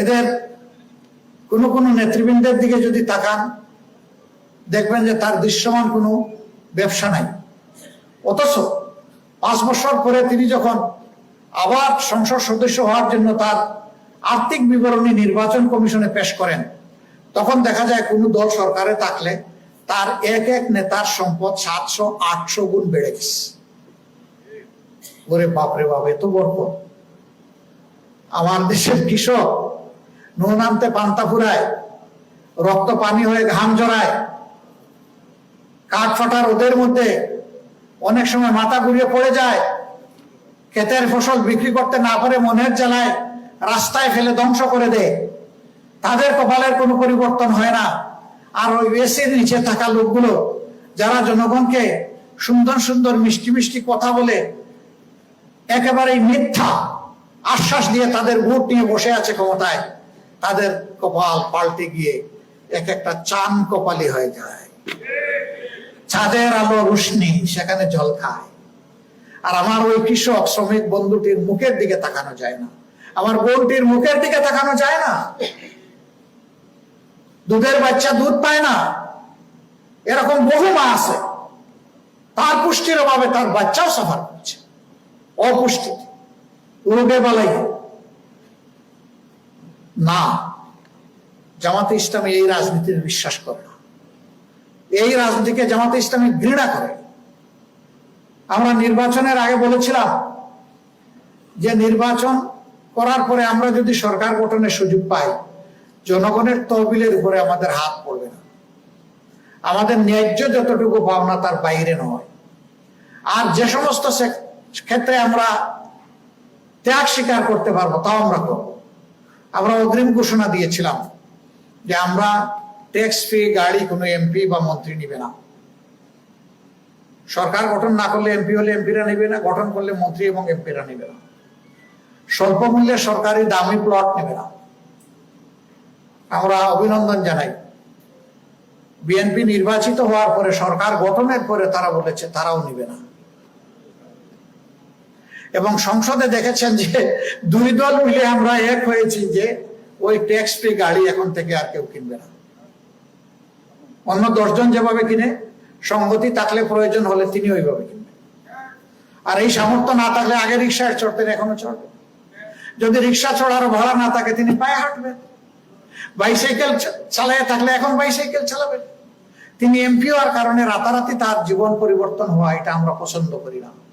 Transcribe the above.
এদের কোনো কোনো নেতৃবৃন্দের দিকে যদি তাকান, দেখবেন যে তার দৃশ্যমান কোনো ব্যবসা নাই। অথচ 5 বছর পরে তিনি যখন আবার সংসদ সদস্য হওয়ার জন্য তার আর্থিক বিবরণী নির্বাচন কমিশনে পেশ করেন, তখন দেখা যায় কোনো দল সরকারে থাকলে তার এক এক নেতার সম্পদ 700-800 গুণ বেড়ে গেছে। ওরে বাপরে বাপ, এত বরকত! আমার দেশের কৃষক নুন আনতে পান্তা ফুরায়, রক্ত পানি হয়ে ঘাম জড়ায়, কাঠ ফাটা রোদের মধ্যে অনেক সময় মাথা ঘুরিয়ে পড়ে যায়, ক্ষেতের ফসল বিক্রি করতে না পারে মনের জ্বালায় রাস্তায় ফেলে ধ্বংস করে দেয়। তাদের কপালের কোনো পরিবর্তন হয় না। আর ওই এসির নিচে থাকা লোকগুলো যারা জনগণকে সুন্দর সুন্দর মিষ্টি মিষ্টি কথা বলে একেবারেই মিথ্যা আশ্বাস দিয়ে তাদের ভোট নিয়ে বসে আছে ক্ষমতায়, তাদের কপাল পাল্টে গিয়ে এক একটা চান কপালি হয়ে যায়। চাঁদের আলো রোশনি সেখানে জল খায়। আর আমার ওই কৃষক শ্রমিক বন্ধুটির মুখের দিকে তাকানো যায় না, আমার বোনটির মুখের দিকে তাকানো যায় না। দুধের বাচ্চা দুধ পায় না, এরকম বহু মা আছে, তার পুষ্টির অভাবে তার বাচ্চাও সাফার করছে অপুষ্টি, রোগে বালাই। না, জামাতে ইসলামী এই রাজনীতির বিশ্বাস করে না, এই রাজনীতিকে জামাতে ইসলামী ঘৃণা করে। আমরা নির্বাচনের আগে বলেছিলাম যে নির্বাচন করার পরে আমরা যদি সরকার গঠনের সুযোগ পাই, জনগণের তহবিলের উপরে আমাদের হাত পড়বে না, আমাদের ন্যায্য যতটুকু পাওনা তার বাইরে নয়। আর যে সমস্ত ক্ষেত্রে আমরা ত্যাগ স্বীকার করতে পারবো তাও আমরা করবো। আমরা অগ্রিম ঘোষণা দিয়েছিলাম যে আমরা ট্যাক্স ফ্রি গাড়ি কোনো এমপি বা মন্ত্রী নিবে না। সরকার গঠন না করলে এমপি হলে এমপিরা নেবে না, গঠন করলে মন্ত্রী এবং এমপিরা নেবে না। স্বল্প মূল্যে সরকারি দামি প্লট নেবে না। আমরা অভিনন্দন জানাই, বিএনপি নির্বাচিত হওয়ার পরে সরকার গঠনের পরে তারা বলেছে তারাও নিবে না। এবং সংসদে দেখেছেন যে দুই দল মিলে আমরা এক হয়েছি যে ওই ট্যাক্স ফ্রি গাড়ি এখন থেকে আর কেউ কিনবে না। অন্য 10 জন যেভাবে কিনে, সংগতি থাকলে প্রয়োজন হলে তিনি ওইভাবে কিনবেন। আর এই সামর্থ্য না থাকলে আগে রিক্সায় চড়তেন, এখনো চড়বেন। যদি রিক্সা চড়ারও ভাড়া না থাকে তিনি পায়ে হাঁটবেন। বাইসাইকেল চালায় থাকলে এখন বাইসাইকেল চালাবেন। তিনি এমপি হওয়ার কারণে রাতারাতি তার জীবন পরিবর্তন হওয়া, এটা আমরা পছন্দ করি না।